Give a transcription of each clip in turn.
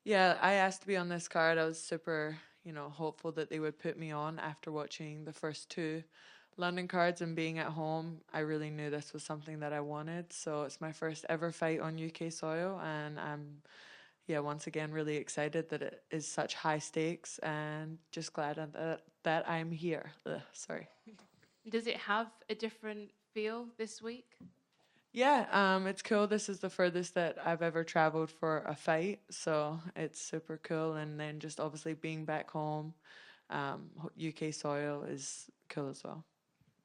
Yeah, I asked to be on this card. I was super, hopeful that they would put me on after watching the first two London cards and being at home. I really knew this was something that I wanted. So it's my first ever fight on UK soil, and I'm, yeah, once again really excited that it is such high stakes and just glad that I'm here. Ugh, sorry. Does it have a different feel this week? Yeah, it's cool. This is the furthest that I've ever traveled for a fight, so it's super cool. And then just obviously being back home, UK soil is cool as well.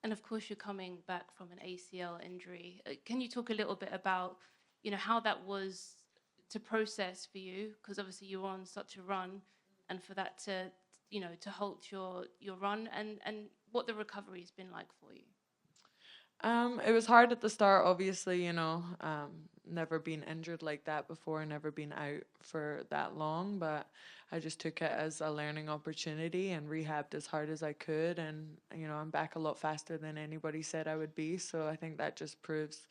And of course, you're coming back from an ACL injury. Can you talk a little bit about, how that was to process for you? Because obviously you were on such a run, and for that to halt your run, and what the recovery has been like for you. It was hard at the start, obviously, never been injured like that before, never been out for that long, but I just took it as a learning opportunity and rehabbed as hard as I could. And, I'm back a lot faster than anybody said I would be. So I think that just proves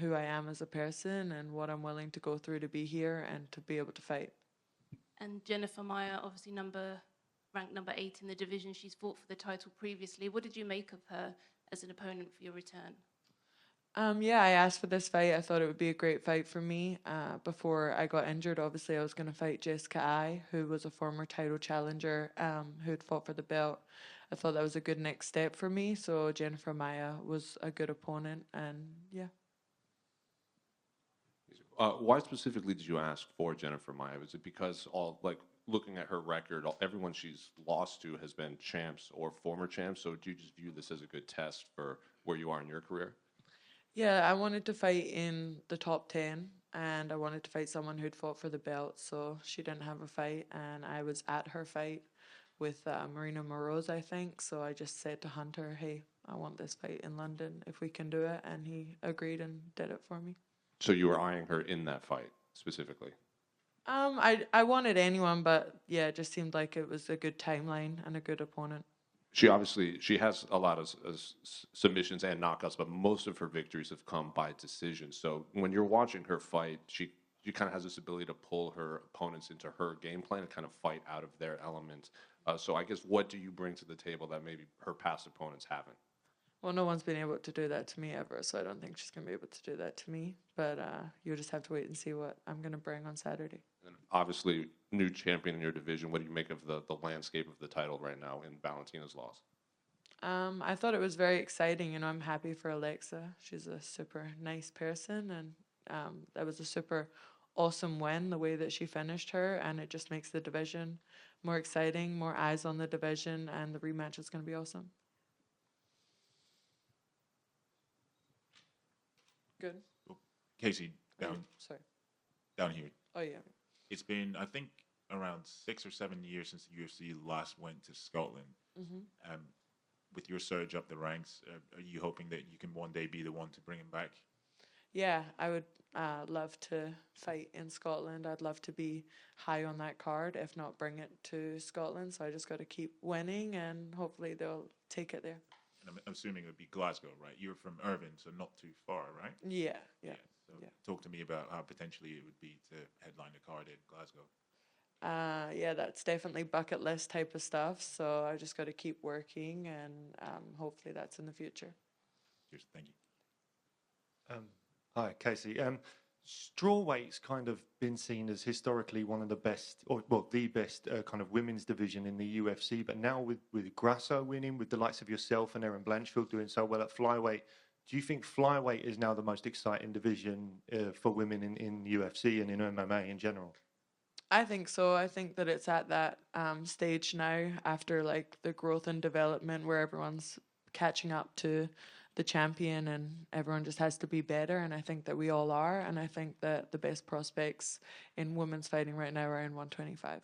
who I am as a person and what I'm willing to go through to be here and to be able to fight. And Jennifer Maia, obviously ranked number 8 in the division. She's fought for the title previously. What did you make of her as an opponent for your return? Yeah, I asked for this fight. I thought it would be a great fight for me. Before I got injured, obviously I was going to fight Jessica Ai, who was a former title challenger, who had fought for the belt. I thought that was a good next step for me. So Jennifer Maia was a good opponent, and yeah. Why specifically did you ask for Jennifer Maia? Was it because looking at her record, everyone she's lost to has been champs or former champs? So do you just view this as a good test for where you are in your career? Yeah, I wanted to fight in the top 10, and I wanted to fight someone who'd fought for the belt. So she didn't have a fight, and I was at her fight with Marina Moroz, I think. So I just said to Hunter, hey, I want this fight in London if we can do it. And he agreed and did it for me. So you were eyeing her in that fight specifically? I wanted anyone, but yeah, it just seemed like it was a good timeline and a good opponent. She has a lot of submissions and knockouts, but most of her victories have come by decision. So when you're watching her fight, she kind of has this ability to pull her opponents into her game plan and kind of fight out of their element. So I guess what do you bring to the table that maybe her past opponents haven't? Well, no one's been able to do that to me ever, so I don't think she's going to be able to do that to me. But you'll just have to wait and see what I'm going to bring on Saturday. And obviously, new champion in your division. What do you make of the landscape of the title right now in Valentina's loss? I thought it was very exciting. I'm happy for Alexa. She's a super nice person, and that was a super awesome win, the way that she finished her, and it just makes the division more exciting, more eyes on the division, and the rematch is going to be awesome. Good. Casey, down Sorry. down here. Oh, yeah. It's been, I think, around 6 or 7 years since the UFC last went to Scotland. Mm-hmm. With your surge up the ranks, are you hoping that you can one day be the one to bring him back? Yeah, I would love to fight in Scotland. I'd love to be high on that card, if not bring it to Scotland. So I just got to keep winning, and hopefully they'll take it there. And I'm assuming it would be Glasgow, right? You're from Irvine, so not too far, right? Yeah. So talk to me about how potentially it would be to headline a card in Glasgow. Yeah, that's definitely bucket list type of stuff. So I just got to keep working, and hopefully that's in the future. Cheers, thank you. Hi, Casey. Strawweight's kind of been seen as historically one of the best, the best kind of women's division in the UFC. But now with Grasso winning, with the likes of yourself and Erin Blanchfield doing so well at flyweight, do you think flyweight is now the most exciting division for women in UFC and in MMA in general? I think so. I think that it's at that stage now after like the growth and development where everyone's catching up to the champion and everyone just has to be better, and I think that we all are, and I think that the best prospects in women's fighting right now are in 125.